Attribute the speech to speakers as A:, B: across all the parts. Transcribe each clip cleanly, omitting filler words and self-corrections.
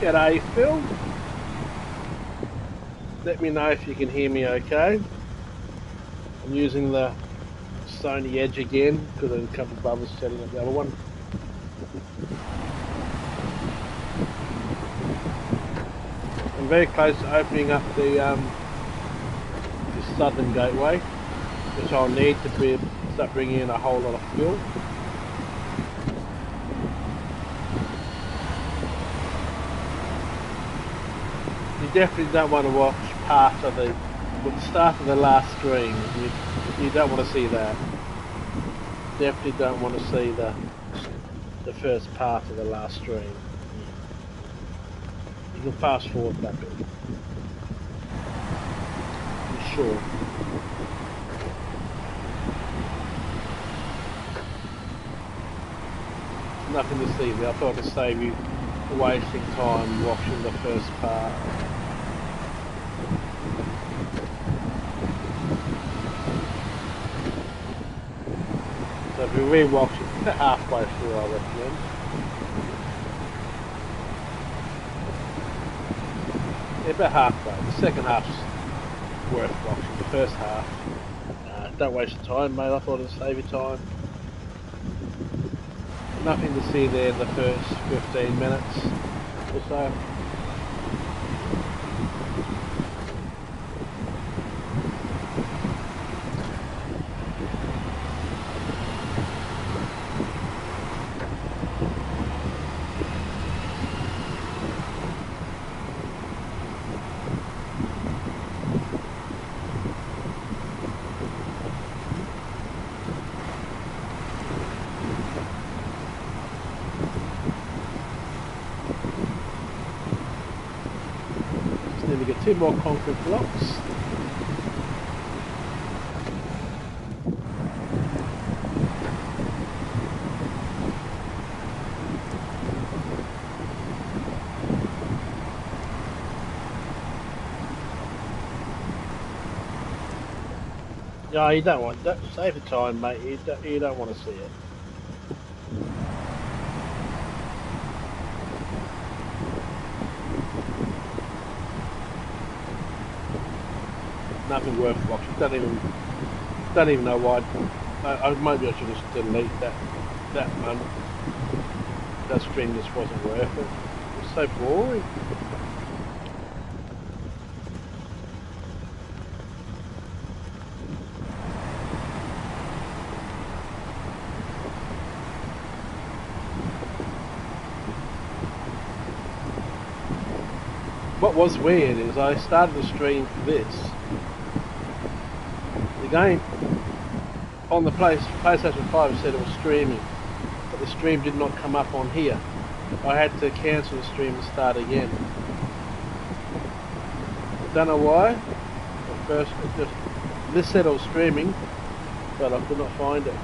A: G'day, Phil. Let me know if you can hear me okay. I'm using the Sony Edge again because there's a couple of brothers setting up the other one. I'm very close to opening up the southern gateway, which I'll need to start bringing in a whole lot of fuel. You definitely don't want to watch part of the start of the last stream. You don't want to see that. Definitely don't want to see the first part of the last stream. You can fast forward that bit. For sure. Nothing to see there. I thought I'd save you wasting time watching the first part. So if you re-watch it halfway through, I recommend. Yeah, about halfway. The second half's worth watching. The first half, don't waste your time, mate. I thought it'd save you time. Nothing to see there in the first 15 minutes or so. We get 2 more concrete blocks. No, you don't want that. Save the time, mate. You don't want to see it. Nothing worth watching. Don't even know why. Maybe I should just delete that one. That stream just wasn't worth it. It was so boring. What was weird is I started the stream for this. The game on the PlayStation 5 said it was streaming, but the stream did not come up on here. I had to cancel the stream and start again. I don't know why. At first, this said it was streaming, but I could not find it.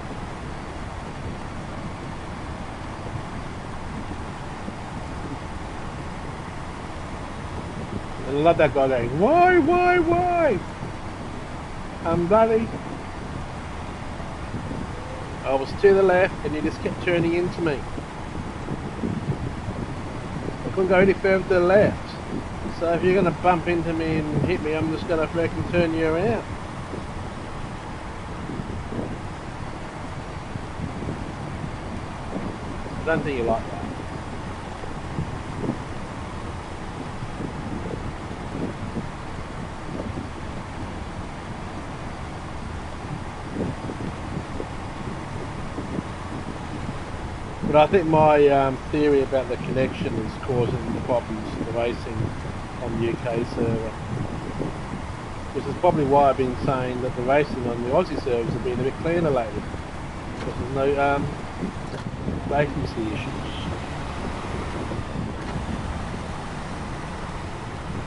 A: And I love that guy going, why? I'm bloody. I was to the left and you just kept turning into me. I couldn't go any further to the left. So if you're going to bump into me and hit me, I'm just going to freaking turn you around. I don't think you like that. But I think my theory about the connection is causing the problems in the racing on the UK server. Which is probably why I've been saying that the racing on the Aussie servers have been a bit cleaner lately. Because there's no latency issues.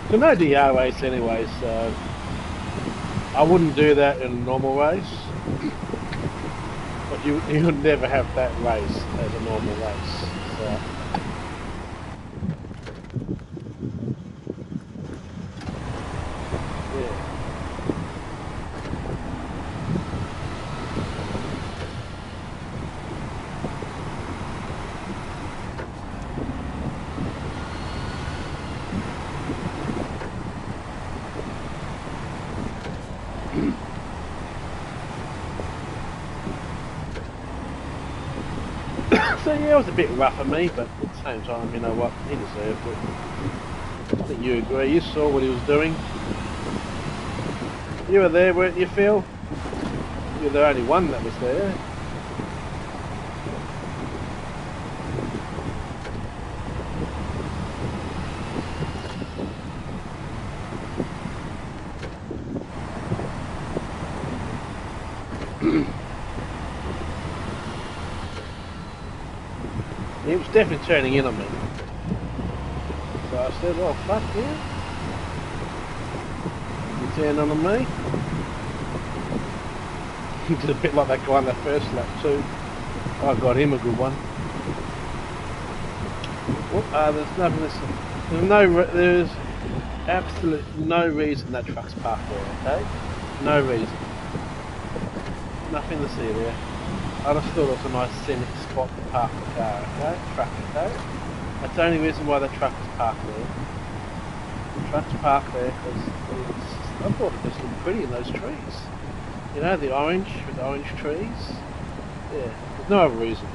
A: So no DR race anyway, so I wouldn't do that in a normal race. But you would never have that race as a normal race. So. Yeah. So yeah, it was a bit rough of me, but at the same time, you know what, he deserved it. I think you agree. You saw what he was doing. You were there, weren't you, Phil? You were the only one that was there. He was definitely turning in on me. So I said, well, fuck yeah. You turn on me? He did a bit like that guy on that first lap too. I got him a good one. There's nothing. There's absolutely no reason that truck's parked there. Okay, no reason. Nothing to see there. I just thought it was a nice scenic spot to park the car. Okay, truck. Okay, that's the only reason why the truck is parked there. The truck's parked there because I thought it just looked pretty in those trees. You know, the orange with the orange trees. Yeah, there's no other reason.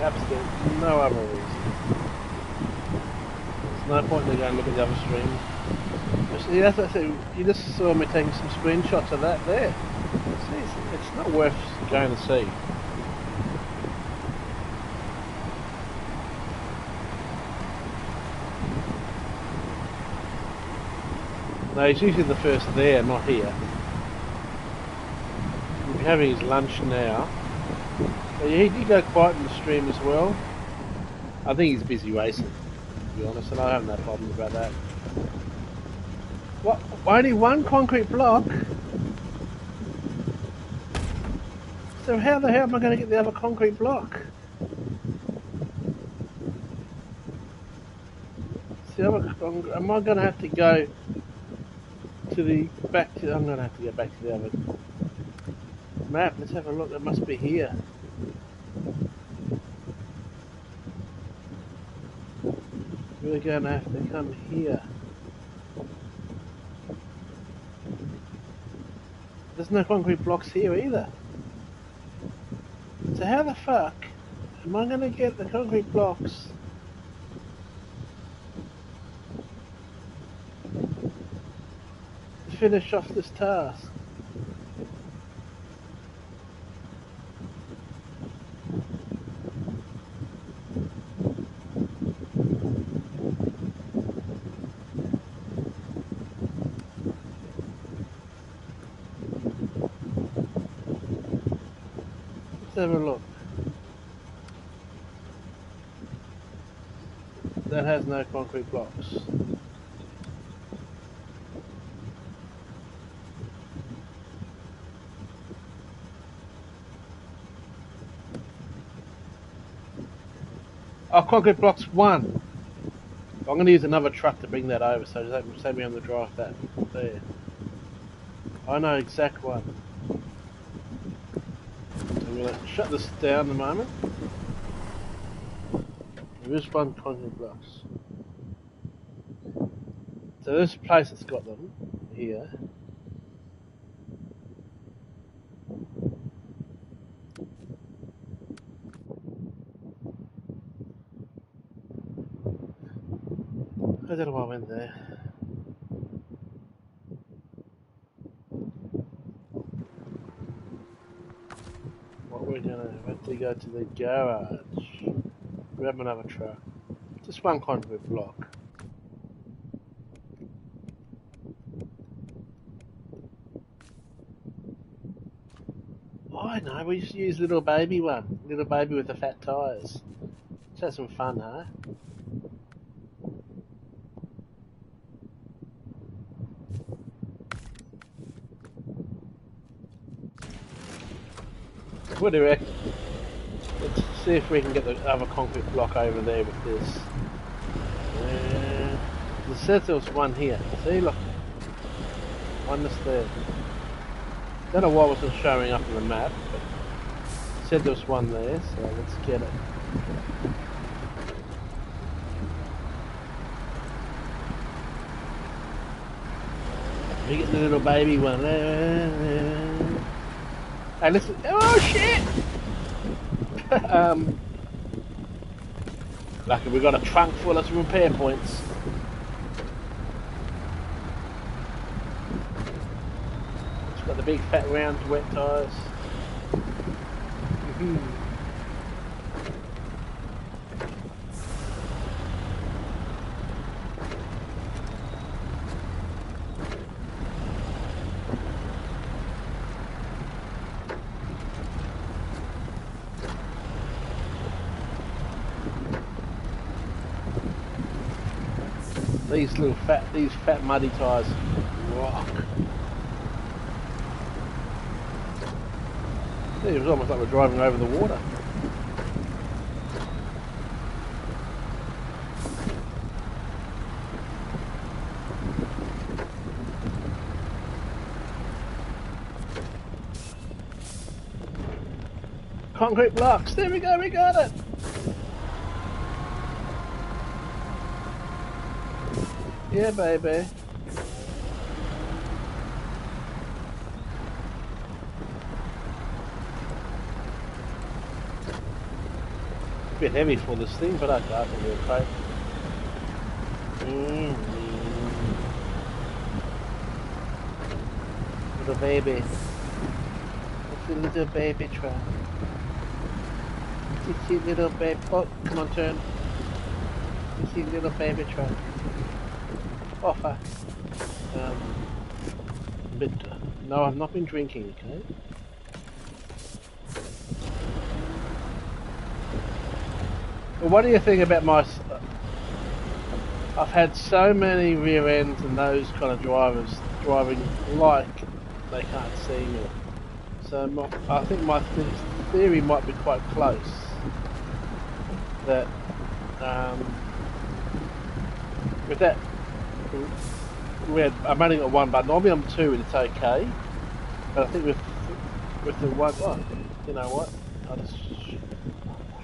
A: Absolutely no other reason. There's no point in going to look at the other stream. See, that's what I said. You just saw me taking some screenshots of that there. See, it's not worth going to see. No, he's usually the first there, not here. He'll be having his lunch now. But yeah, he did go quiet in the stream as well. I think he's busy racing, to be honest, and I have no problem about that. What? Only one concrete block? So how the hell am I going to get the other concrete block? Am I going to have to go to the back to? I'm going to have to go back to the other map. Let's have a look. It must be here. We're going to have to come here. There's no concrete blocks here either. So how the fuck am I going to get the concrete blocks? To finish off this task? Let's have a look. That has no concrete blocks. Oh, concrete blocks 1. I'm going to use another truck to bring that over, so save me on the drive that there. I know exact one. I'm going to shut this down in a moment. There is one concrete blocks. So this place that's got them here. I don't know why I went there. What we're gonna have to go to the garage. Grab another truck. Just one concrete block. Oh, I know, we just use little baby one. Little baby with the fat tyres. Let's have some fun, huh? What do you reckon? Let's see if we can get the other concrete block over there with this. There says there was one here. See, look. One that's there. Don't know why it wasn't showing up on the map, but it said there was one there, so let's get it. We get the little baby one. Hey, listen. Oh shit! Lucky we got a trunk full of repair points. It's got the big fat round wet tyres. These fat muddy tyres rock. It was almost like we're driving over the water. Concrete blocks, there we go, we got it! Yeah, baby. A bit heavy for this thing, but I think it'll be okay. Little baby. It's a little baby truck. It's a cute little baby. Oh, come on, turn. It's a cute little baby truck. Offer. But no, I've not been drinking, okay? Well, what do you think about my... I've had so many rear ends and those kind of drivers driving like they can't see me. So I think my theory might be quite close. That with that, I've only got one button. Normally I'm two and it's okay. But I think with the one, oh, you know what? I'll just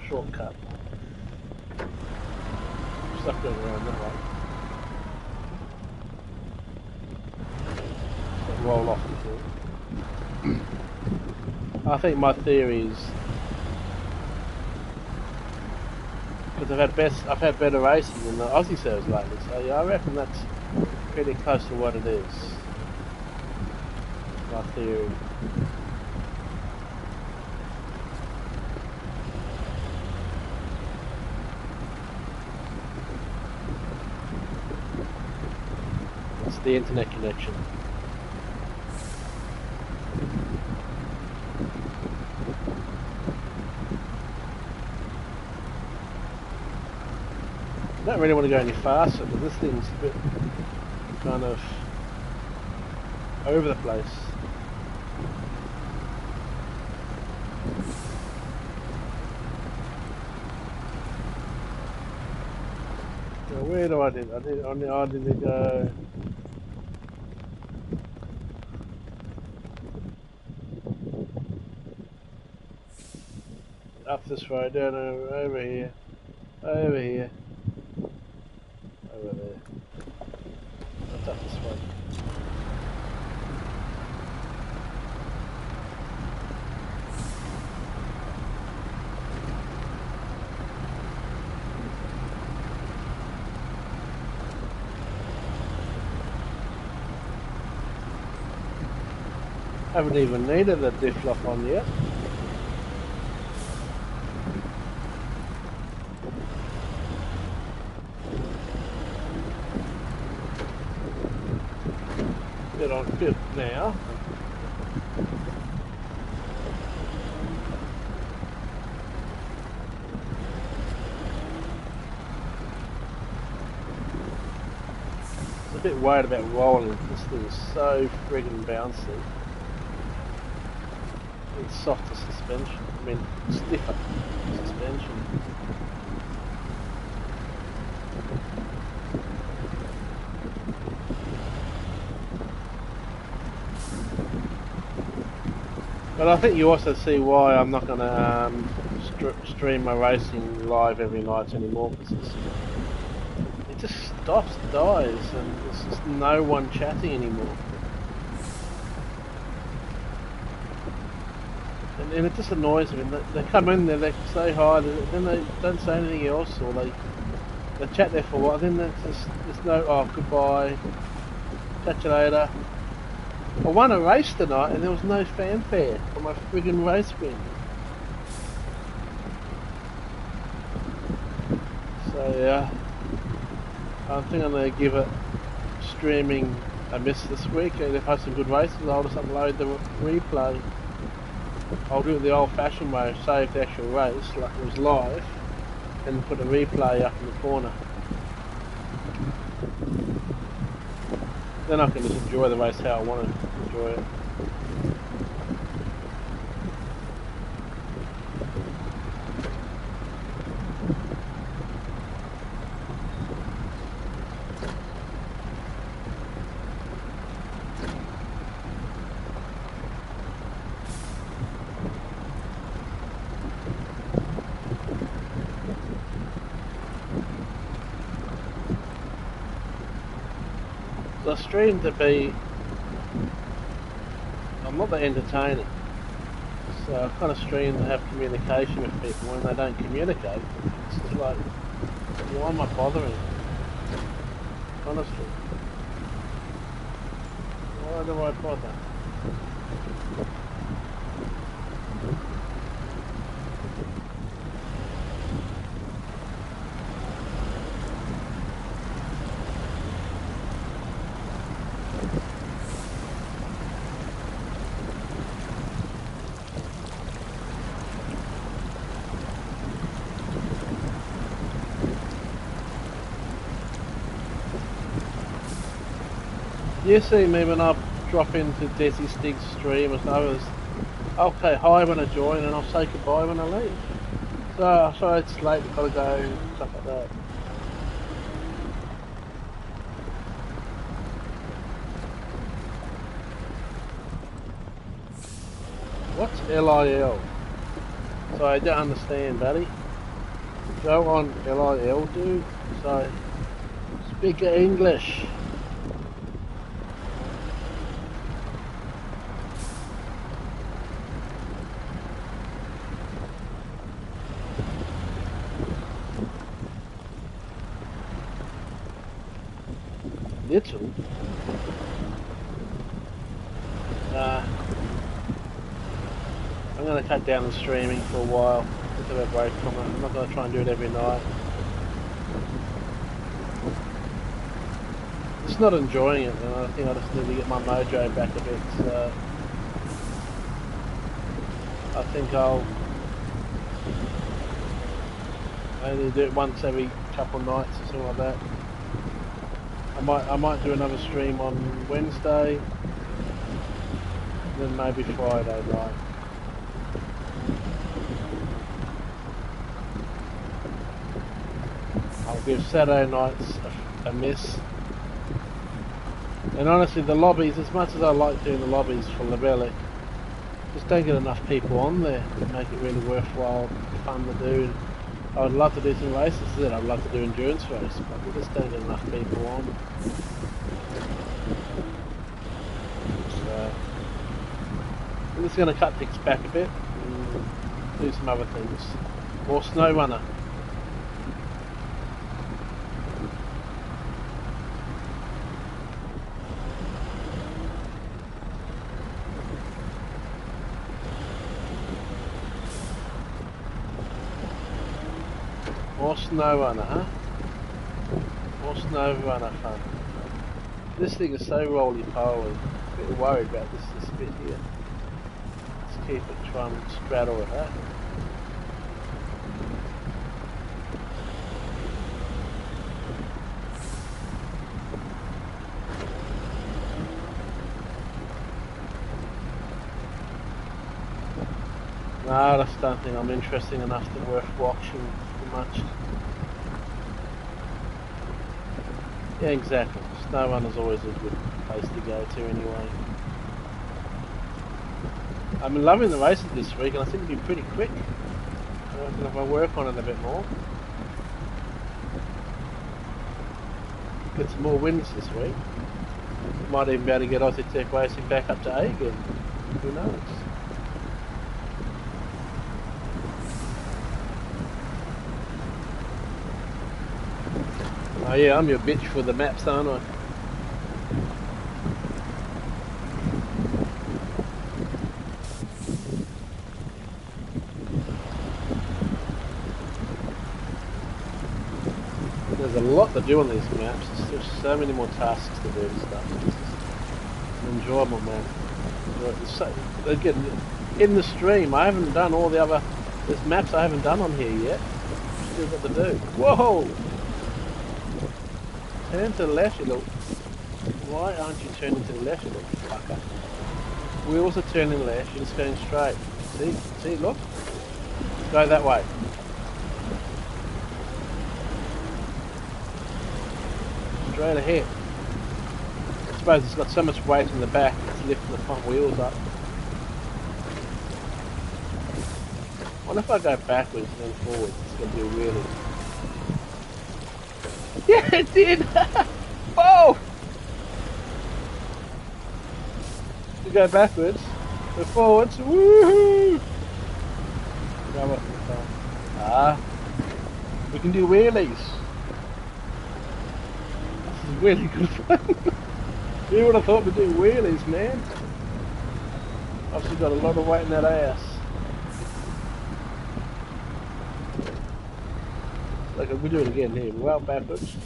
A: shortcut. Stuff going around that way. Roll off before. I think my theory is because I've had better racing in the Aussie servers lately, so yeah, I reckon that's pretty close to what it is. My theory. It's the internet connection. I don't really want to go any faster because this thing's a bit kind of over the place. Now where do I need to go? Up this road, down over here, over here. Over there. What's up this way? Haven't even needed a diff lock on yet. On fifth now. I'm a bit worried about rolling. This thing is so friggin' bouncy. It's softer suspension. I mean, stiffer suspension. But I think you also see why I'm not going to stream my racing live every night anymore, because it just stops, dies, and there's just no one chatting anymore. and it just annoys me. They come in there, they say hi, then they don't say anything else, or they chat there for a while. Then there's no goodbye, catch you later. I won a race tonight, and there was no fanfare for my friggin' race win. So yeah, I think I'm gonna give it streaming a miss this week. And if I have some good races, I'll just upload the replay. I'll do it the old-fashioned way, save the actual race like it was live, and put a replay up in the corner. Then I can just enjoy the race how I want to enjoy it. I stream to be, I'm not that entertaining, so I kind of stream to have communication with people. When they don't communicate, it's just like, why am I bothering? Honestly, why do I bother? You see me when I drop into Desi Stig's stream and others, I'll say hi when I join and I'll say goodbye when I leave. So it's late, we've got to go, stuff like that. What's LIL? So I don't understand, buddy. Go on LIL, dude. So speak English. Little. I'm going to cut down the streaming for a while. Just have a break from it. I'm not going to try and do it every night. Just not enjoying it, and I think I just need to get my mojo back a bit. So I think I'll only do it once every couple of nights or something like that. I might do another stream on Wednesday, then maybe Friday night. I'll give Saturday nights a miss. And honestly, the lobbies, as much as I like doing the lobbies for Labelli, just don't get enough people on there to make it really worthwhile, fun to do. I would love to do some races, I'd love to do endurance races, but we just don't get enough people on. So, I'm just going to cut things back a bit and do some other things. More Snowrunner. More Snowrunner, huh? More Snowrunner fun. This thing is so roly-poly. A bit worried about this bit here. Let's keep it trying to straddle with that. No, I just don't think I'm interesting enough to worth watching much. Yeah, exactly. Snowrunner's always a good place to go to anyway. I'm loving the races this week, and I think it'll be pretty quick. I reckon if I work on it a bit more, get some more wins this week. Might even be able to get Aussie Tech Racing back up to A again. Who knows? Oh yeah, I'm your bitch for the maps, aren't I? There's a lot to do on these maps. There's so many more tasks to do and stuff. It's an enjoyable map. It's so, again, in the stream, I haven't done all the other. There's maps I haven't done on here yet. Still got to do. Whoa! Turn to the left, you little. Why aren't you turning to the left, you little fucker? Wheels are turning left. You're just going straight. See, look. Go that way. Straight ahead. I suppose it's got so much weight in the back, it's lifting the front wheels up. What if I go backwards and then forwards? It's going to be a wheelie. Yeah, it did! Whoa! You go backwards, go forwards, woohoo! Ah, we can do wheelies. This is really good fun. Who would have thought we'd do wheelies, man? Obviously got a lot of weight in that ass. Like we do it again here. Well backwards.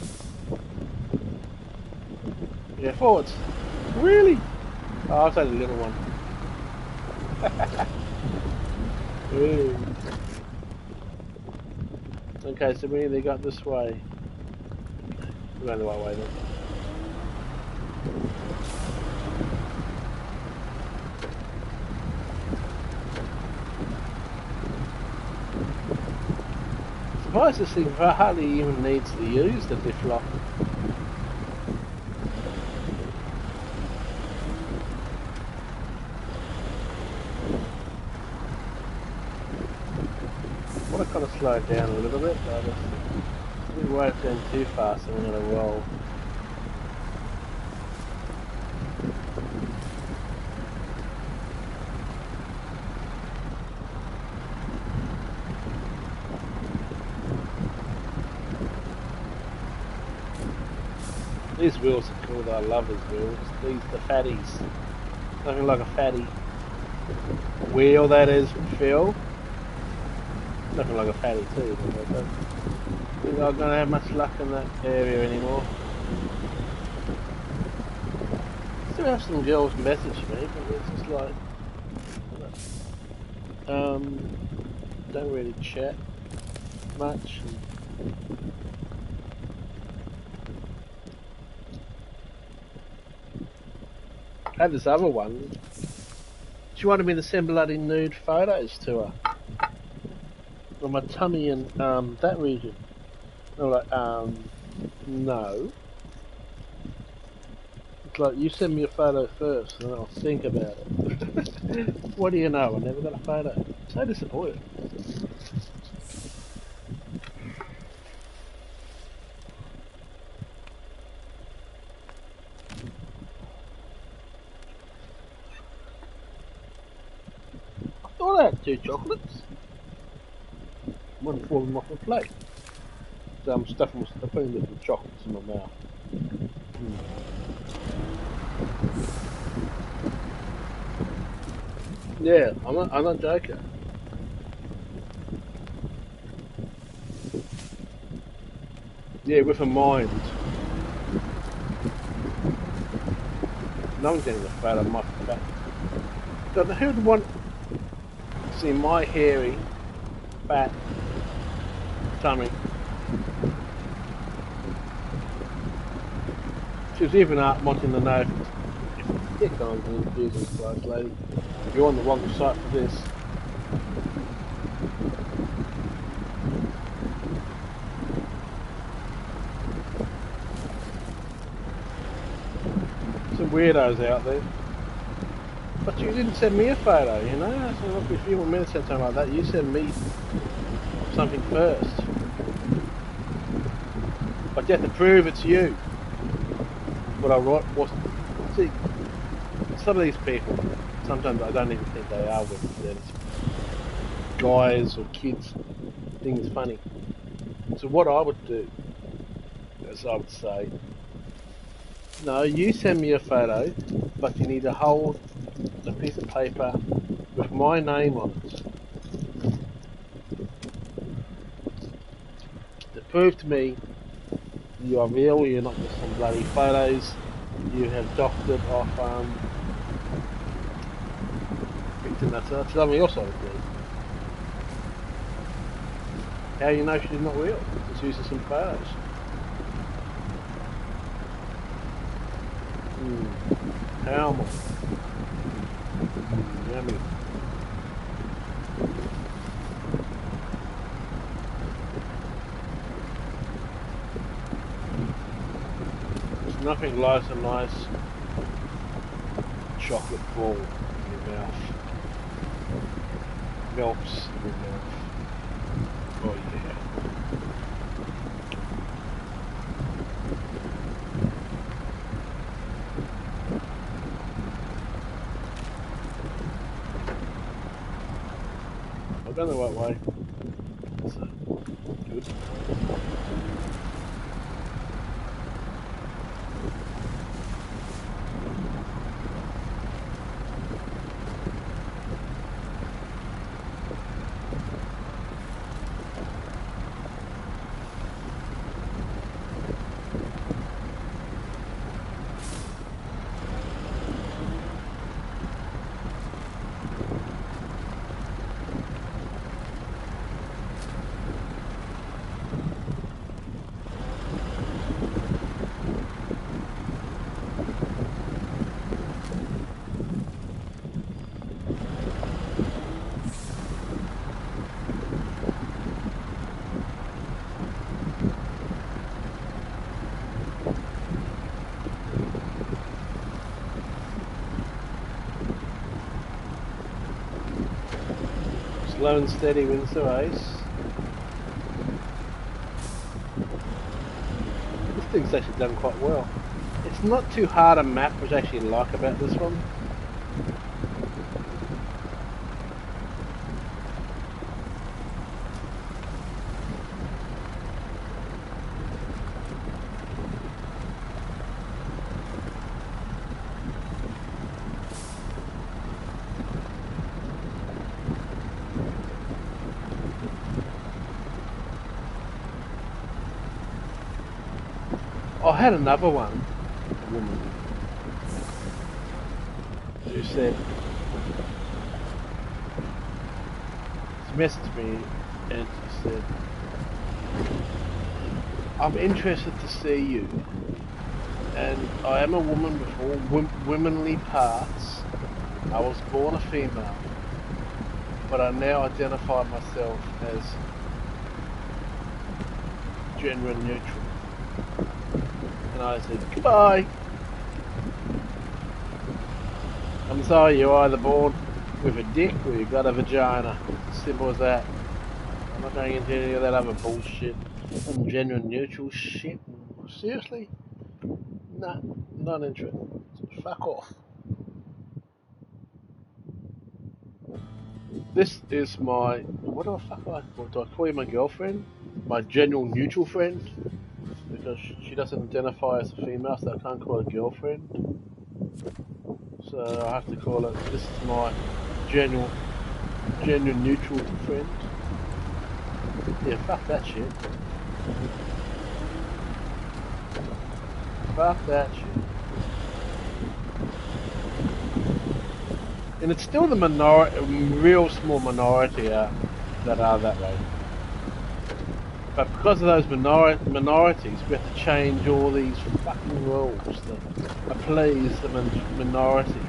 A: Yeah, forwards. Really? Oh, I'll take the little one. Okay, so we either got this way. We're going the right way then. I'm surprised this thing hardly even needs to use the diff lock. I want to kind of slow it down a little bit, but we won't go too fast and we're going to roll. These wheels are cool though, I love these wheels. These the fatties. Nothing like a fatty wheel, that is, Phil. Nothing like a fatty too, but I don't think I'm going to have much luck in that area anymore. Still have some girls message me, but it's just like don't really chat much. I had this other one. She wanted me to send bloody nude photos to her on my tummy and that region. I'm like, no. It's like, you send me a photo first and then I'll think about it. What do you know? I never got a photo. So disappointed. I thought I had 2 chocolates. One falling off the plate. So I'm putting little chocolates in my mouth. Yeah, I'm not joking. Yeah, with a mind. No one's getting a photo of my back. God, who would want to see my hairy, fat tummy? She was even up wanting to know if dick on and Jesus Christ, lady. You're on the wrong site for this. Some weirdos out there. But you didn't send me a photo, you know? So if you want me to send something like that, you send me something first. But you have to prove it's you. What I write was, see, some of these people, sometimes I don't even think they are with them. Guys or kids think it's funny. So what I would do, as I would say, no, you send me a photo, but you need to hold a piece of paper with my name on it to prove to me you are real, you're not just some bloody photos you have doctored off internet. So that's something else I would do. How you know she's not real? Just using some photos. How much? Yummy. There's nothing like a nice chocolate ball in your mouth. Melts in your mouth. Oh yeah. I've gone the right way. So, good. Slow and steady wins the race. This thing's actually done quite well. It's not too hard a map, which I actually like about this one. I had another one, a woman, who said, she messaged me and she said, I'm interested to see you, and I am a woman with all womanly parts. I was born a female, but I now identify myself as gender neutral. And I said, goodbye. I'm sorry, you're either born with a dick or you've got a vagina. Simple as that. I'm not going into any of that other bullshit. Some gender neutral shit. Seriously? Nah, not interested. So fuck off. This is my, what do I call you, my girlfriend? My gender neutral friend? Because she doesn't identify as a female, so I can't call her girlfriend. So I have to call it, this is my gender neutral friend. Yeah, fuck that shit. Fuck that shit. And it's still the minority, real small minority that are that way. But because of those minorities, we have to change all these fucking rules to please the minority.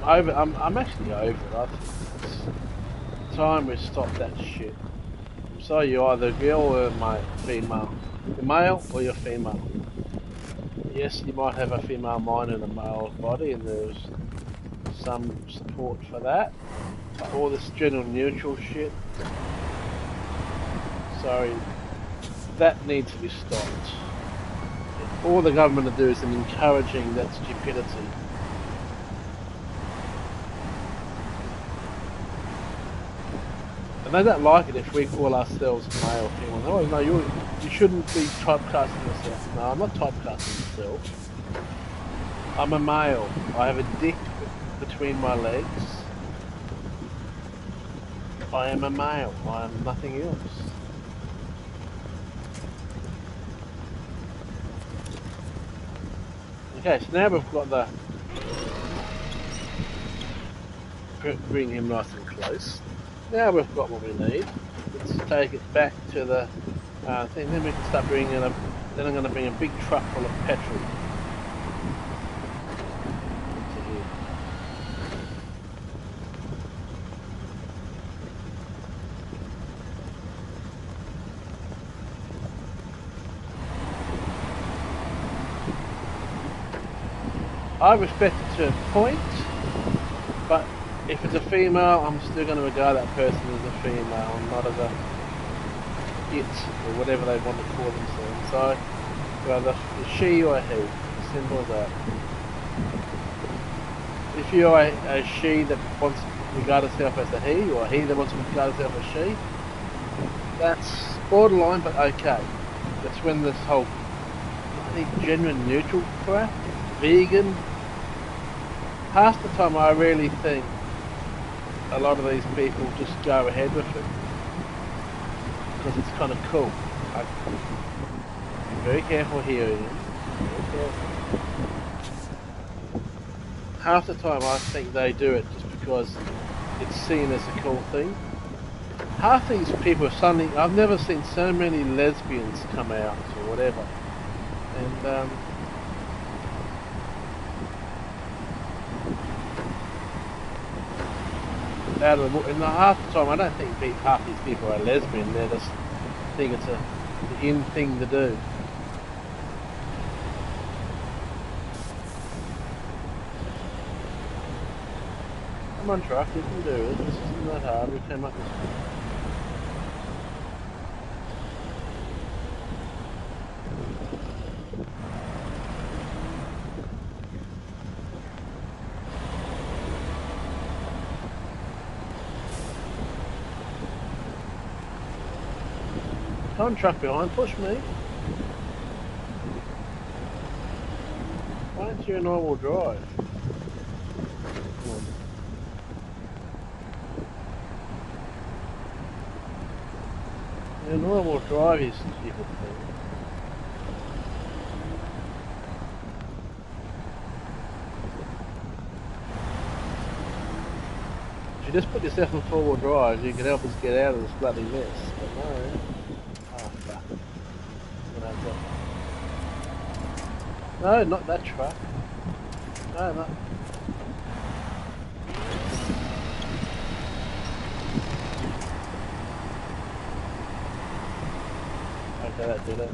A: I'm actually over it. I think it's time we stop that shit. So you're either a girl or a female. You're male or you're female. Yes, you might have a female mind and a male body, and there's some support for that. But all this gender neutral shit, sorry, that needs to be stopped. All the government will do is encouraging that stupidity. And they don't like it if we call ourselves male or female. Oh no, you shouldn't be typecasting yourself. No, I'm not typecasting myself. I'm a male. I have a dick between my legs. I am a male. I am nothing else. Okay, so now we've got the... Bring him nice and close. Now we've got what we need. Let's take it back to the thing. Then we can start bringing in then I'm going to bring a big truck full of petrol. I respect it to a point, but if it's a female, I'm still going to regard that person as a female, not as a it, or whatever they want to call themselves. So, whether a she or a he, as simple as that. If you're a she that wants to regard herself as a he, or a he that wants to regard herself as she, that's borderline, but okay. That's when this whole gender neutral crap, vegan, half the time I really think a lot of these people just go ahead with it because it's kind of cool. Be very careful here, Ian. Very careful. Half the time I think they do it just because it's seen as a cool thing. Half these people are suddenly, I've never seen so many lesbians come out or whatever, and out of the, and half the time I don't think half these people are lesbian. They just think it's a in thing to do. Come on, truck, you can do it. This isn't that hard. We came up with this. Come on, truck behind, push me. Why aren't you in all-wheel drive? Come on. Yeah, all-wheel drive is stupid thing. If you just put yourself in four-wheel drive, you can help us get out of this bloody mess. But no. No, not that truck. No, not. Okay, that did it.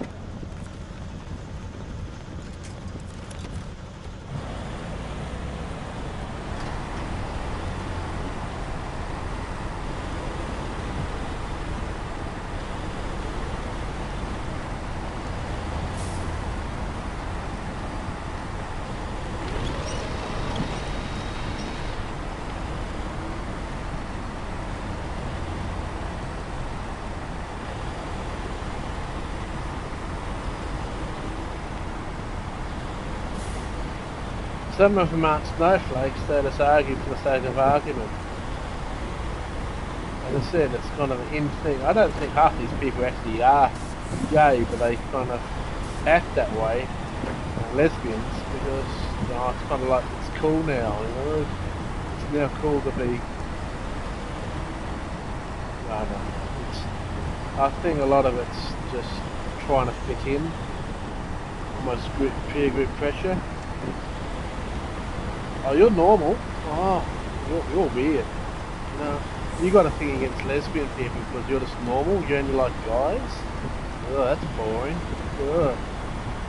A: Some of them aren't snowflakes, they just argue for the sake of argument. As I said, it's kind of an in thing. I don't think half these people actually are gay, but they kind of act that way, lesbians, because you know, it's kind of like it's cool now, you know? It's now cool to be, I don't know, I think a lot of it's just trying to fit in, almost peer group pressure. Oh, you're normal. Oh, you're weird. You know, you got a thing against lesbian people because you're just normal. You only like guys. Oh, that's boring. Ugh.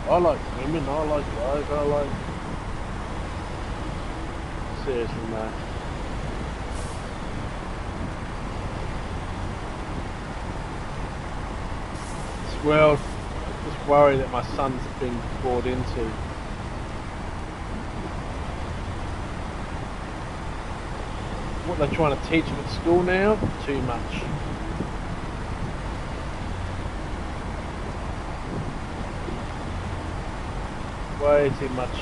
A: I like women. I like guys. I like. Seriously, man. This world. I'm just worried that my son's been brought into. what they're trying to teach them at school now, too much. Way too much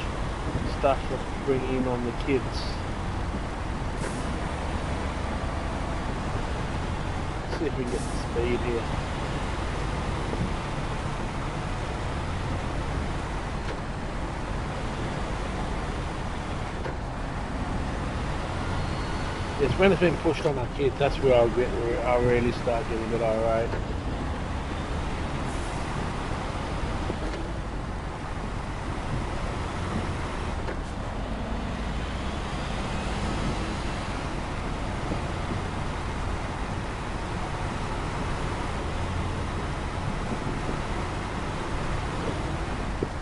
A: stuff to bring in on the kids. Let's see if we can get the speed here. Yes, when it's been pushed on our kids, that's where I really start getting a bit irate.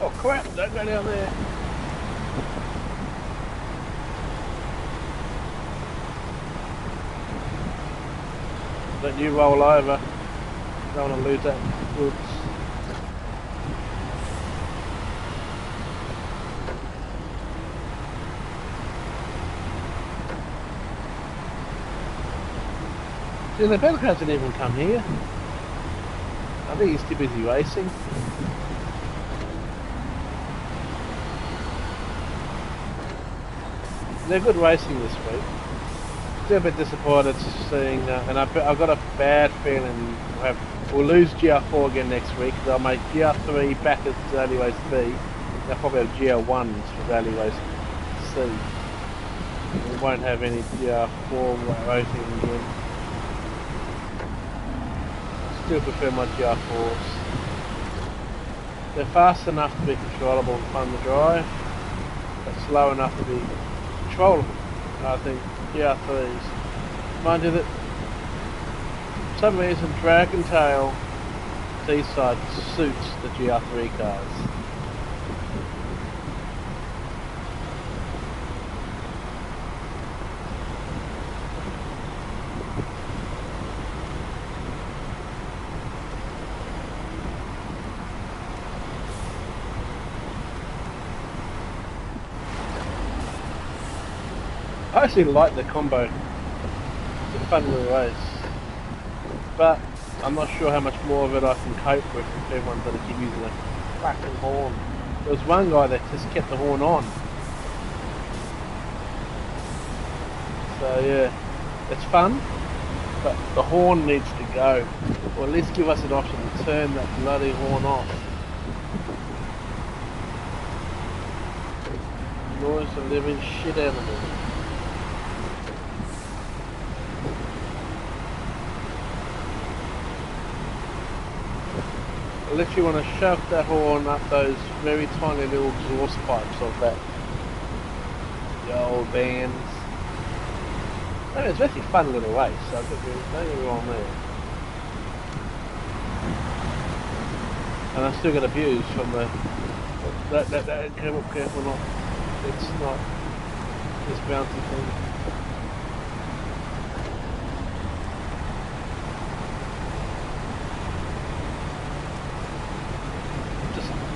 A: Oh crap, don't go down there. Don't you roll over. Don't want to lose that woods. See, the battle crowds didn't even come here. I think he's too busy racing. They're good racing this week. Still a bit disappointed seeing, and I've got a bad feeling we'll lose GR4 again next week. They'll make GR3 back as Daily Race B. They'll probably have GR1s for Daily Race C. We won't have any GR4 racing again. Still prefer my GR4s. They're fast enough to be controllable and fun to drive, but slow enough to be controllable. I think GR3s. Mind you that for some reason Dragon Tail Seaside suits the GR3 cars. I actually like the combo. It's a fun little race. But I'm not sure how much more of it I can cope with if everyone's going to keep using a fucking horn. There was one guy that just kept the horn on. So yeah, it's fun, but the horn needs to go. Or at least give us an option to turn that bloody horn off. Noise the living shit out of me. I literally want to shove that horn up those very tiny little exhaust pipes of that, the old bands. I mean, it's actually a fun little race, so don't get me wrong there. And I still get abused from the careful not, it's not this bouncy thing.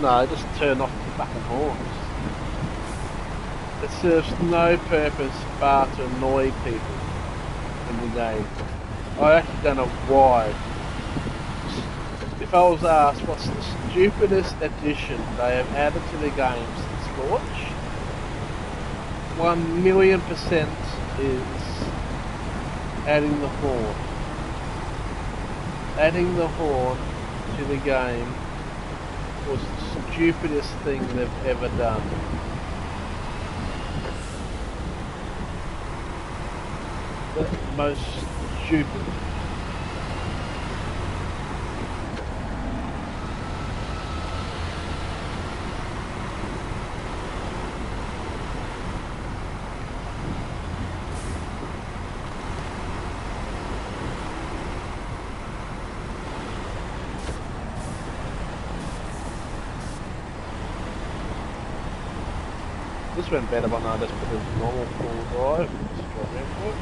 A: No, just turn off the fucking horns. It serves no purpose bar to annoy people in the game. I actually don't know why. If I was asked what's the stupidest addition they have added to the game since launch, 1,000,000% is adding the horn. Adding the horn to the game was the stupidest thing they've ever done. The most stupid. This went better, but now I just put a normal full drive. Just drop in for it.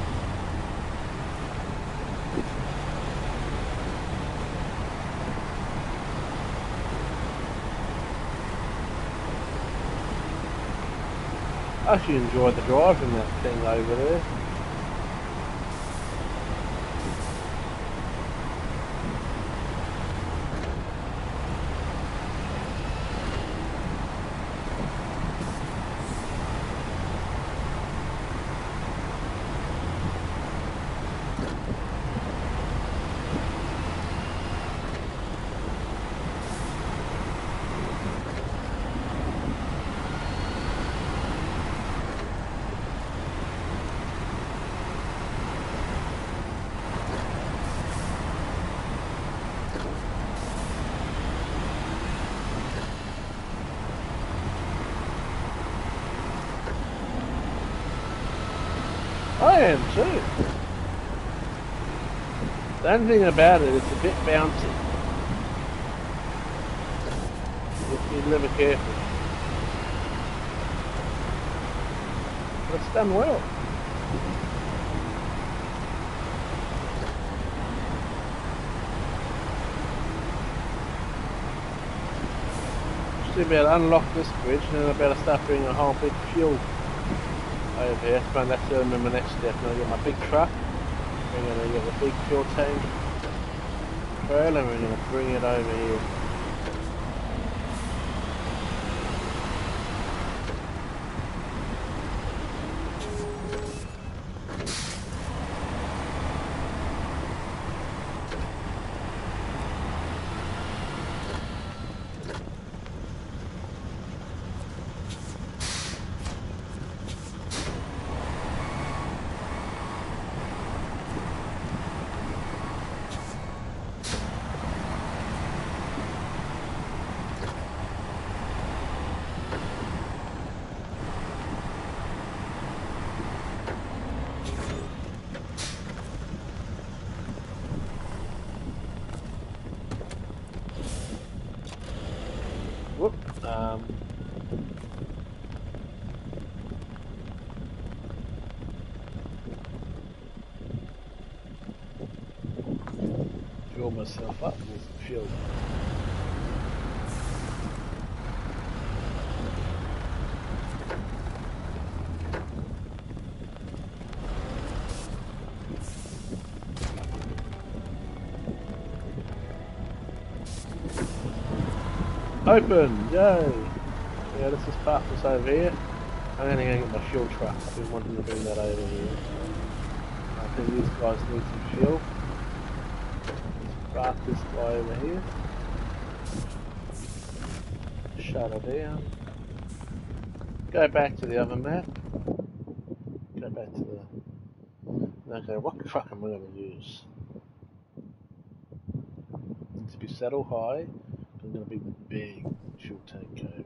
A: I actually enjoyed the drive in that thing over there. I am too. The only thing about it, it's a bit bouncy. You need to be careful. But it's done well. Just about to unlock this bridge, and then I better start bringing a whole big fuel over here. But that's my next step. And I get my big truck. We're going to get the big fuel tank trailer, and we're going to bring it over here. Whoop. Fuel myself up with fuel. Open! Yay! Yeah, let's just park this over here. I'm going to go get my fuel truck. I've been wanting to bring that over here. I think these guys need some fuel. Let's park this guy over here. Shut her down. Go back to the other map. Go back to the... Okay, what truck am I going to use? Needs to be saddle high. I'm going to be the big fuel tank over here.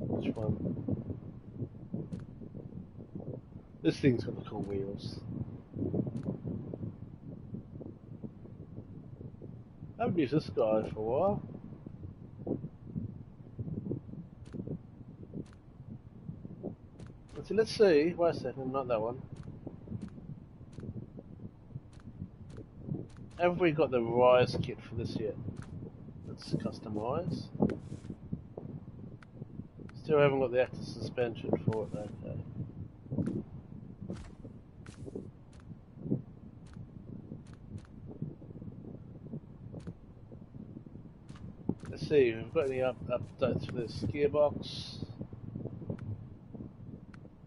A: Which one? This thing's got the cool wheels. I haven't used this guy for a while. Let's see. Wait a second, not that one. Have we got the rise kit for this yet? Let's customize. Still haven't got the active suspension for it, okay. Let's see, if we've got any updates for this gearbox.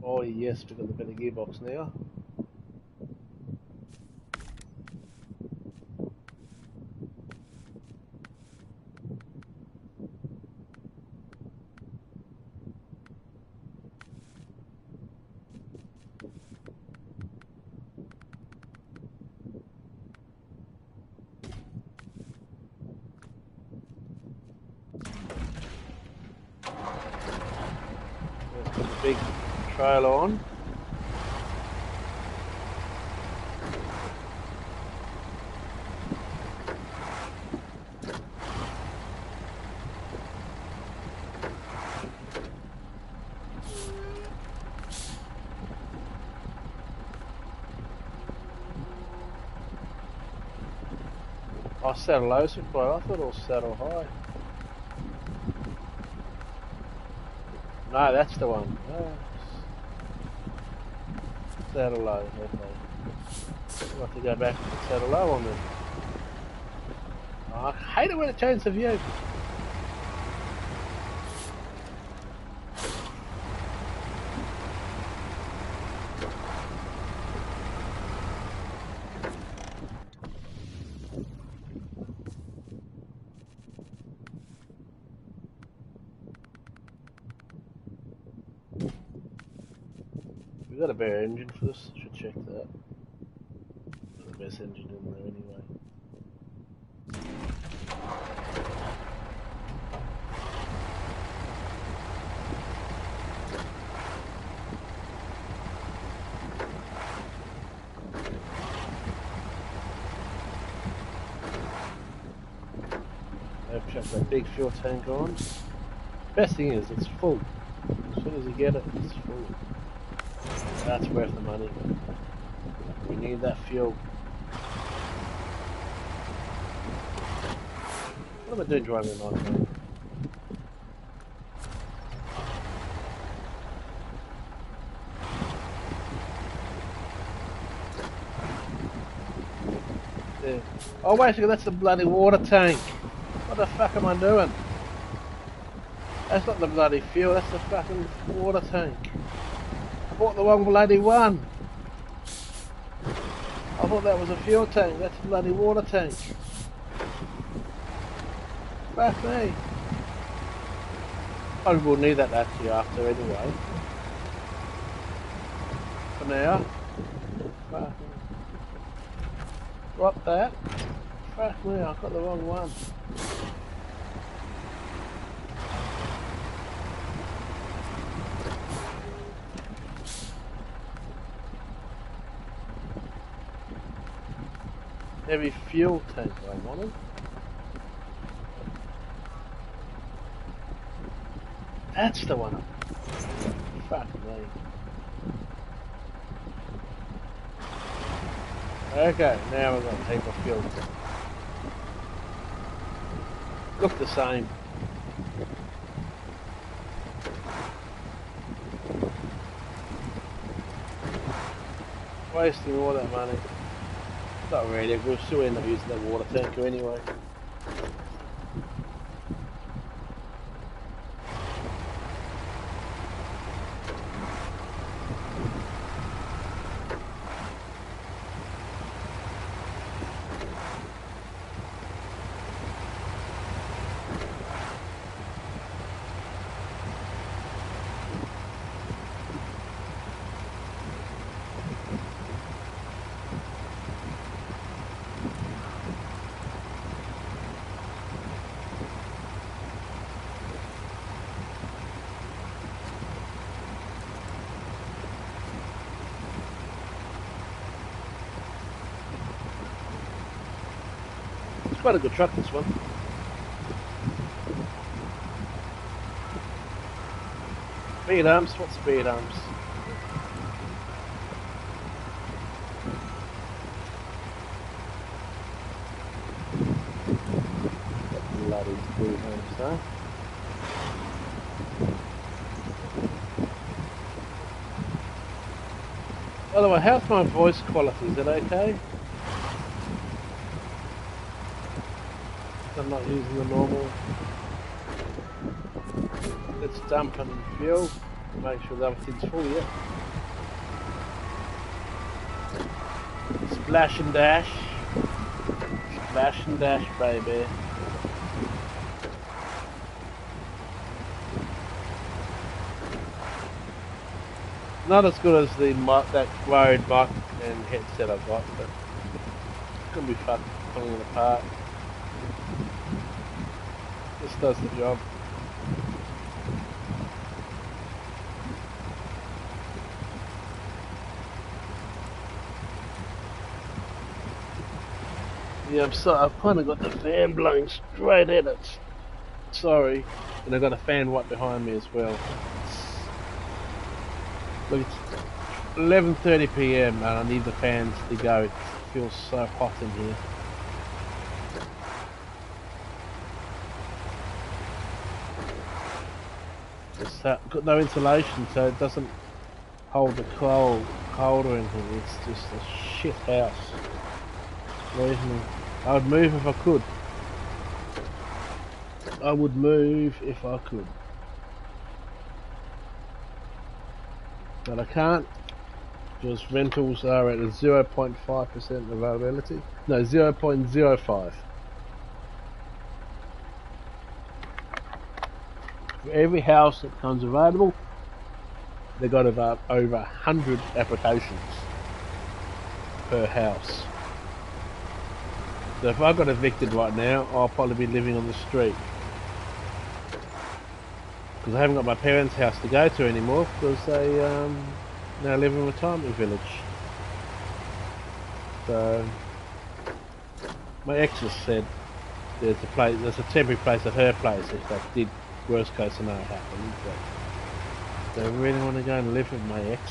A: Oh yes, we've got the better gearbox now. Let's put the big trailer on. I saddle low, so I thought it was saddle high. No, that's the one. Oh. Saddle low, okay. I'll have to go back to the saddle low on them. Oh, I hate it when it changes the view. We've got a better engine for this, should check that. Got the best engine in there anyway. that big fuel tank on. Best thing is it's full. As soon as you get it, it's full. That's worth the money. We need that fuel. What am I doing driving at night, mate? There. Oh wait a second, that's the bloody water tank. What the fuck am I doing? That's not the bloody fuel, that's the fucking water tank. I bought the wrong bloody one. I thought that was a fuel tank, that's a bloody water tank. Fuck me. I will need that actually after anyway. For now. Fuck. Drop that. Fuck me, I got the wrong one. Heavy fuel tank I wanted. That's the one. Fuck me. Okay, now we're going to take off fuel. Look the same. Wasting all that money. Not really, we'll still end up using that water tanker anyway. Quite a good truck, this one. Speed arms? What speed arms? Bloody speed arms, huh? By the way, how's my voice quality? Is it okay? I'm not using the normal. Let's dump in fuel. Make sure that everything's full yet. Splash and dash. Splash and dash, baby. Not as good as the that road mic and headset I've got, but it's gonna be fun pulling it apart. This does the job. Yeah, I've kind of got the fan blowing straight at it. Sorry. And I've got a fan right behind me as well. Look, it's 11:30 PM and I need the fans to go. It feels so hot in here. It's got no insulation, so it doesn't hold the cold or anything. It's just a shit house. Believe me, I would move if I could. I would move if I could, but I can't because rentals are at a 0.5% availability. No, 0.05. For every house that comes available, they've got about over 100 applications per house. So if I got evicted right now, I'll probably be living on the street. Because I haven't got my parents' house to go to anymore because they now live in a retirement village. So my ex has said there's a temporary place at her place if that did worst case scenario happen. But do I really want to go and live with my ex?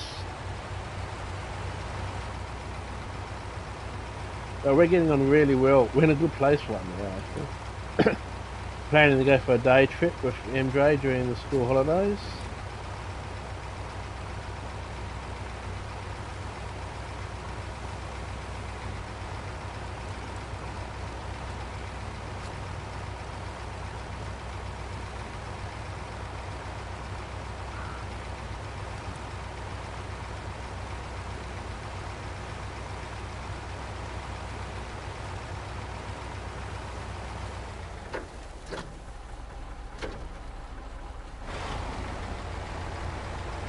A: But we're getting on really well. We're in a good place right now, actually. Planning to go for a day trip with MJ during the school holidays.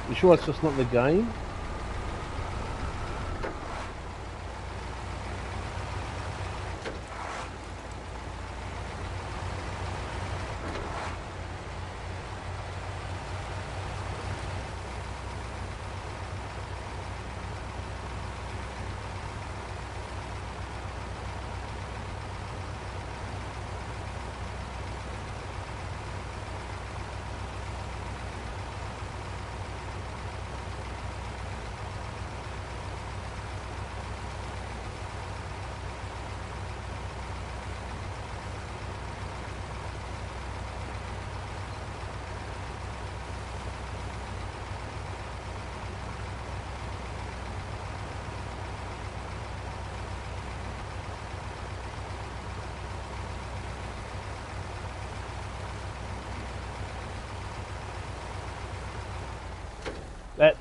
A: You sure it's just not the game?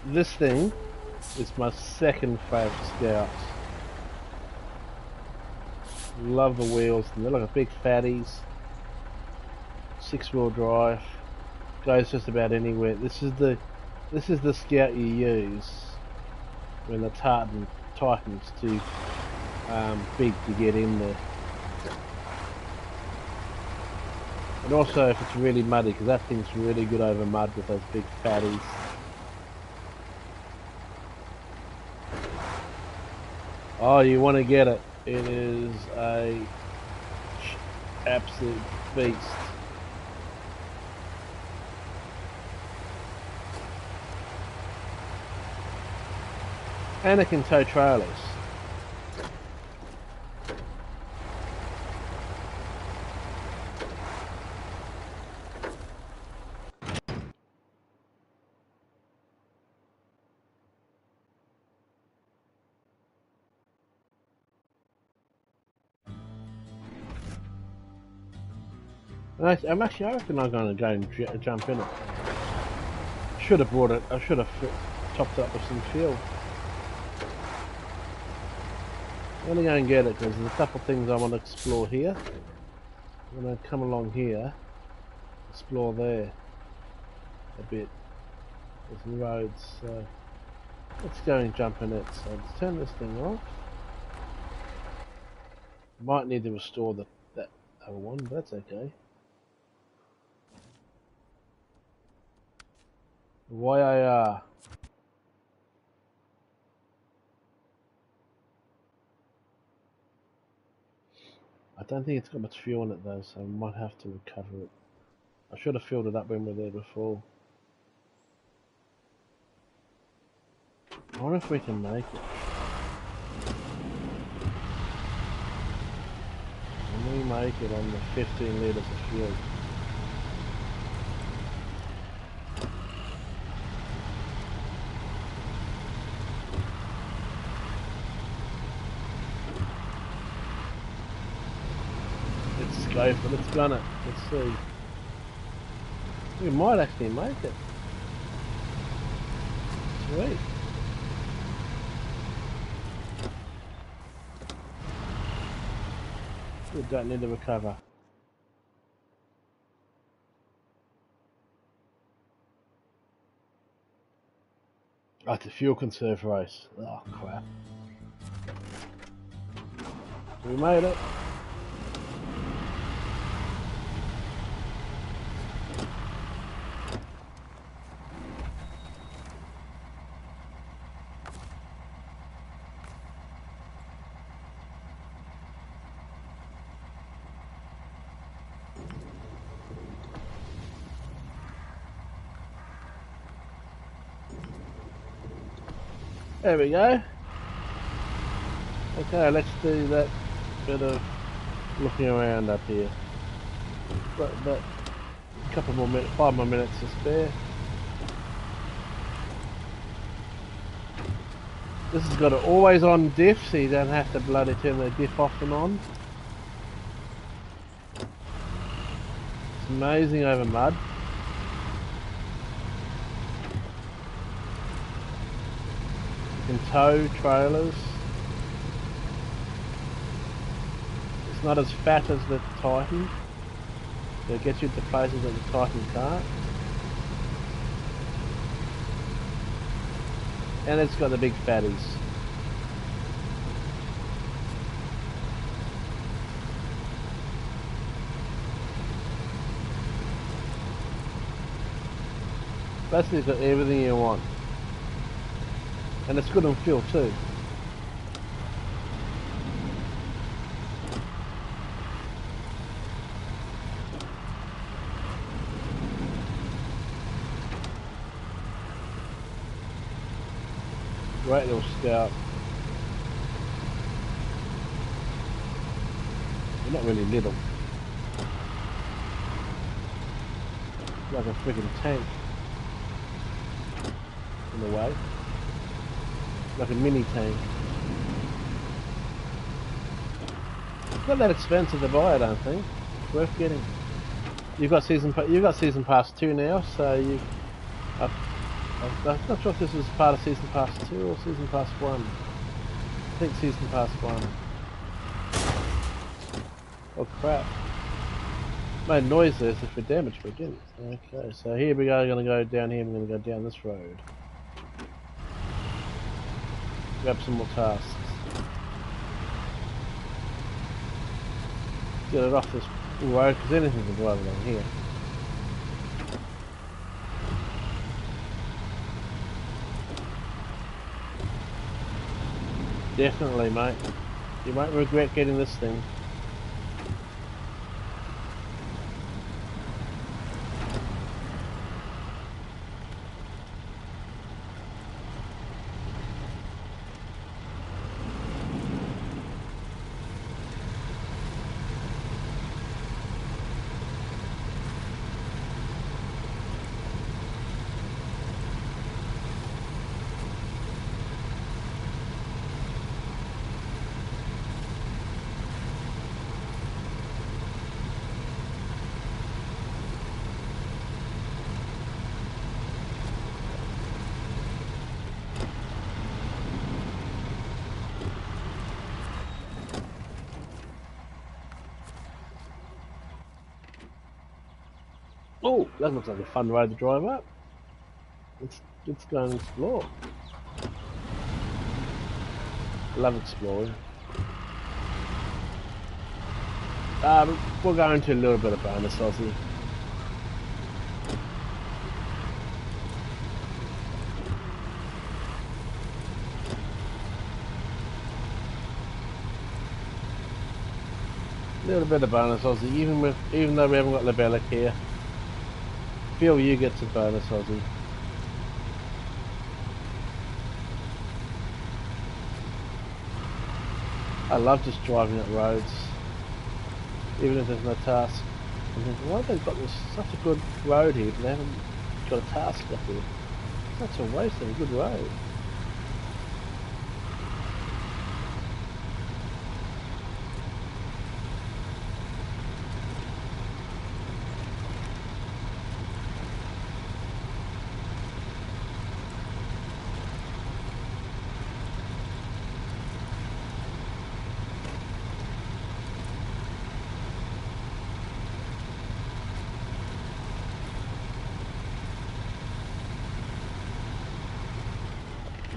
A: This thing is my second favourite Scout. Love the wheels, they're like a big fatties. 6-wheel drive, goes just about anywhere. This is the Scout you use when the Titan's too big to get in there. And also if it's really muddy, because that thing's really good over mud with those big fatties. Oh, you want to get it. It is a absolute beast. And it can tow trailers. I reckon I'm going to go and jump in it. Should have brought it. I should have topped up with some fuel. I'm going to go and get it because there's a couple of things I want to explore here. I'm going to come along here, explore there a bit. There's some roads, so let's go and jump in it. So let's turn this thing off. Might need to restore that other one, but that's okay. YIR. I don't think it's got much fuel in it though, so I might have to recover it. I should have filled it up when we were there before. I wonder if we can make it. Can we make it on the 15 litres of fuel? Let's go for it, let's gun it, let's see. We might actually make it. Sweet. We don't need to recover. Oh, it's a fuel conserve race. Oh crap. We made it. There we go. Okay, let's do that bit of looking around up here. Got about a couple more minutes, 5 more minutes to spare. This has got an always on diff, so you don't have to bloody turn the diff off and on. It's amazing over mud. You can tow trailers. It's not as fat as the Titan. So it gets you to places that the Titan can't. And it's got the big fatties. Basically it's got everything you want. And it's good on fuel too. Great little Scout. You're not really little. Like a freaking tank. In a way. Like a mini tank. It's not that expensive to buy, I don't think. It's worth getting. You've got season pass 2 now, so you. I'm not sure if this was part of season pass 2 or season pass 1. I think season pass 1. Oh crap! Made noise there, so for damage begins. Okay, so here we go. I'm gonna go down here. We're gonna go down this road. Grab some more tasks. Get it off this road because anything can drive along here. Definitely, mate. You won't regret getting this thing. Oh, that looks like a fun road to drive up. Let's go and explore. Love exploring. We'll go into a little bit of bonus Aussie. A little bit of bonus Aussie, even though we haven't got Lebelic here. Feel you get some bonus Aussie. I love just driving up roads, even if there's no task. I'm thinking, why have they got such a good road here, but they haven't got a task up here? Such a waste of a good road.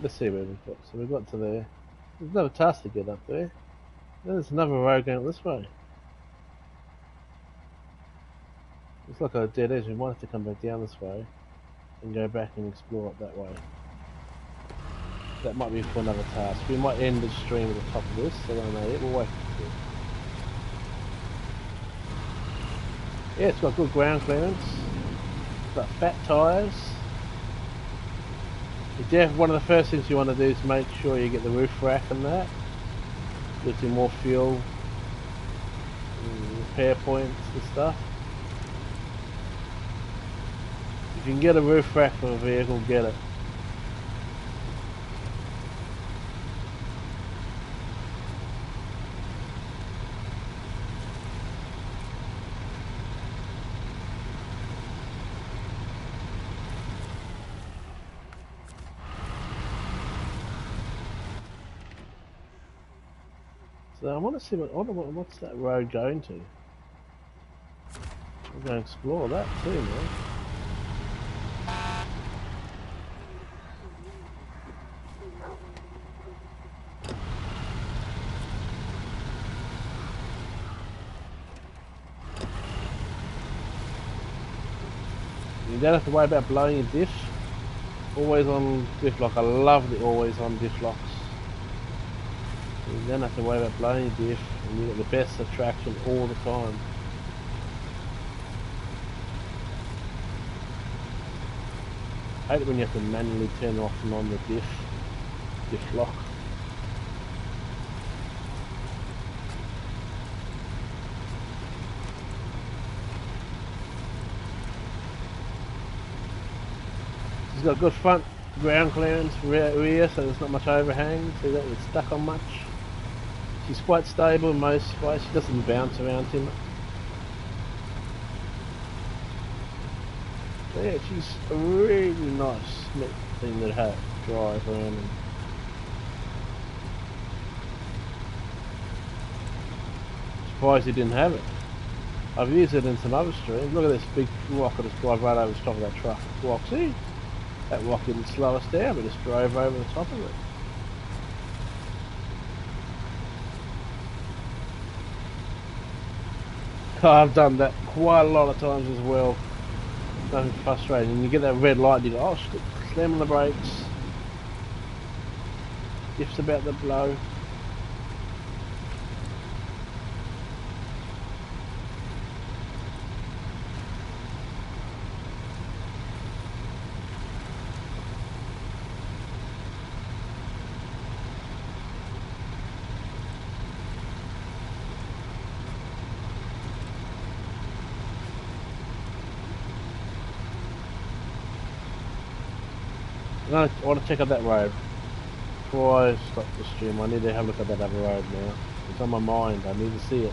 A: Let's see where we've got. So we've got to there. There's another task to get up there. There's another road going this way. It's like a dead end. We might have to come back down this way and go back and explore it that way. That might be for another task. We might end the stream at the top of this. I don't know yet. We'll wait for it. Yeah, it's got good ground clearance. It's got fat tyres. One of the first things you want to do is make sure you get the roof rack and that. Gives you more fuel, repair points and stuff. If you can get a roof rack for a vehicle, get it. So I want to see what's that road going to. I'm going to explore that too, man. You don't have to worry about blowing your diff. Always on diff lock. I love the always on diff locks. You don't have to worry about blowing your diff, and you get the best of traction all the time. I hate it when you have to manually turn off and on the diff lock. It's got good front ground clearance, rear, so there's not much overhang, so you don't get stuck on much. She's quite stable in most ways, she doesn't bounce around too much. So yeah, she's a really nice thing to have drive around in. Surprised he didn't have it. I've used it in some other streams. Look at this big rock I just drive right over the top of that truck. Rock, see? That rock didn't slow us down, we just drove over the top of it. I've done that quite a lot of times as well. Nothing frustrating. And you get that red light and you go, oh, slam on the brakes. If's about to blow. I want to check out that road. Before I stop the stream, I need to have a look at that other road now. It's on my mind, I need to see it.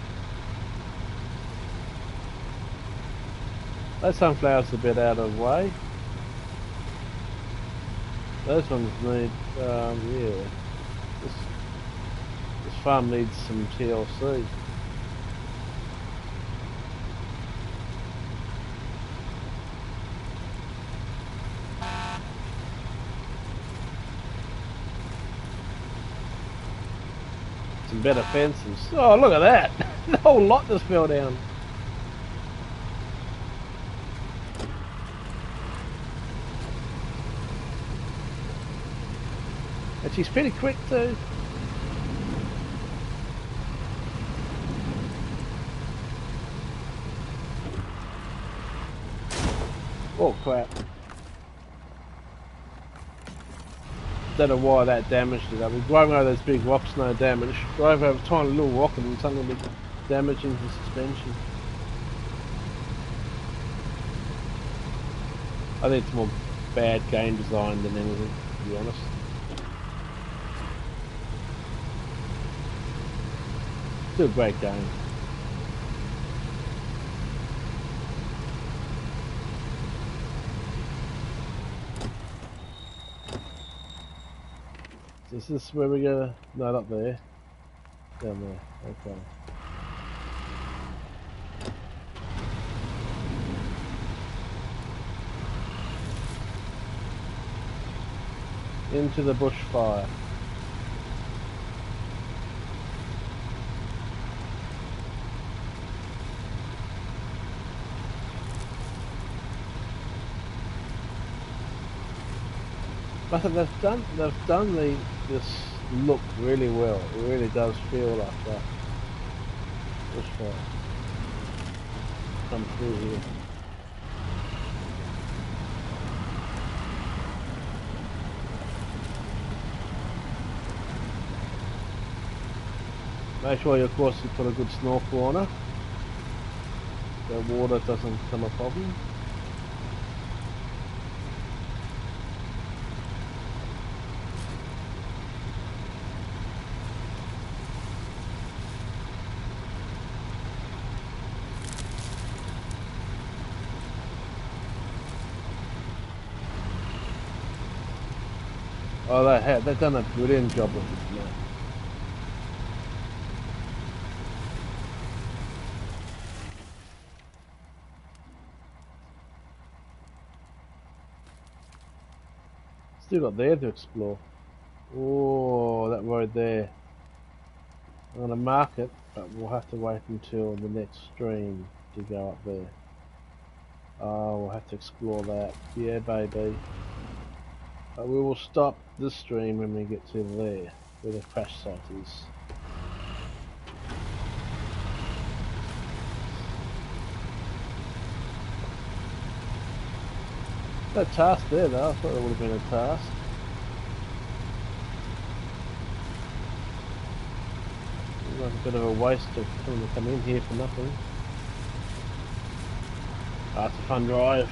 A: Those sunflowers are a bit out of the way. Those ones need, yeah. This farm needs some TLC. Better fences. Oh, look at that! The whole lot just fell down. And she's pretty quick too. Oh crap. Don't know why that damaged it. I mean, driving over those big rocks, no damage. Drive over a tiny little rock and something will be damaging the suspension. I think it's more bad game design than anything, to be honest. Still a great game. Is this where we go? No, not there. Down there. Okay. Into the bushfire. I think they've done this look really well. It really does feel like that. Bushfire. Come through here. Make sure, of course, you put a good snorkel on it. The water doesn't become a problem. Oh, they've done a brilliant job with this map. Still got there to explore. Oh, that road there. I'm going to mark it, but we'll have to wait until the next stream to go up there. Oh, we'll have to explore that. Yeah, baby. But we will stop this stream when we get to there, where the crash site is. No task there though, I thought it would have been a task. It's like a bit of a waste of time to come in here for nothing. Oh, it's a fun drive.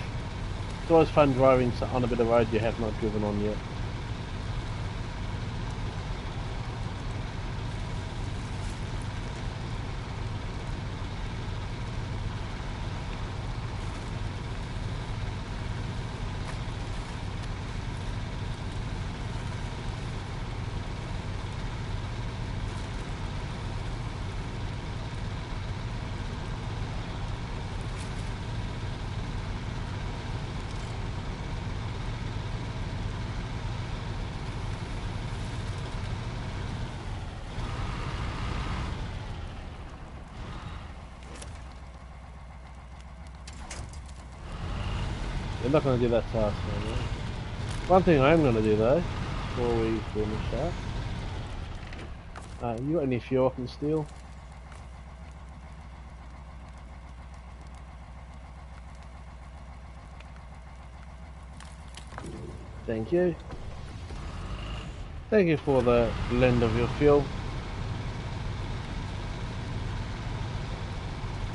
A: It's always fun driving on a bit of road you have not driven on yet. We're not going to do that task now. One thing I am going to do though, before we finish up. You got any fuel I can steal? Thank you. Thank you for the lend of your fuel.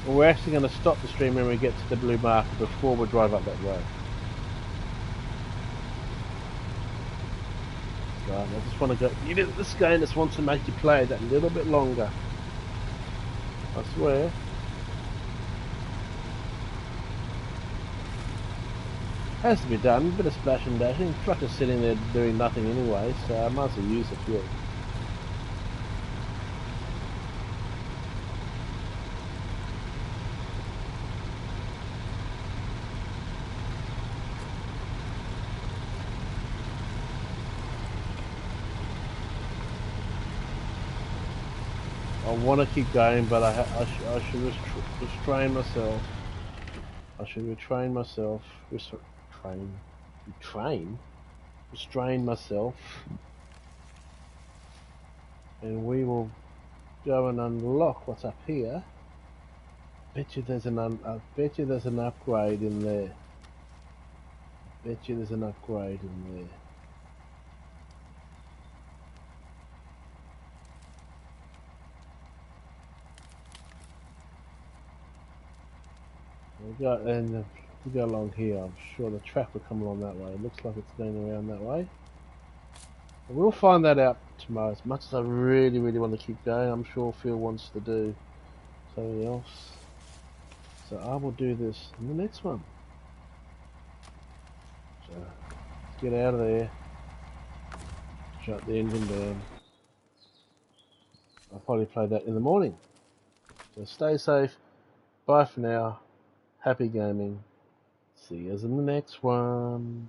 A: Well, we're actually going to stop the stream when we get to the blue marker before we drive up that road. Right, I just want to go. This game just wants to make you play that little bit longer. I swear. Has to be done. A bit of splash and dashing. The truck is sitting there doing nothing anyway, so I might as well use the fuel. I want to keep going, but I should restrain myself. I should restrain myself. Restrain myself. And we will go and unlock what's up here. I bet you there's an upgrade in there. Bet you there's an upgrade in there. We go along here. I'm sure the track will come along that way. It looks like it's going around that way. And we'll find that out tomorrow. As much as I really want to keep going, I'm sure Phil wants to do something else. So I will do this in the next one. So let's get out of there. Shut the engine down. I'll probably play that in the morning. So stay safe. Bye for now. Happy gaming. See you in the next one.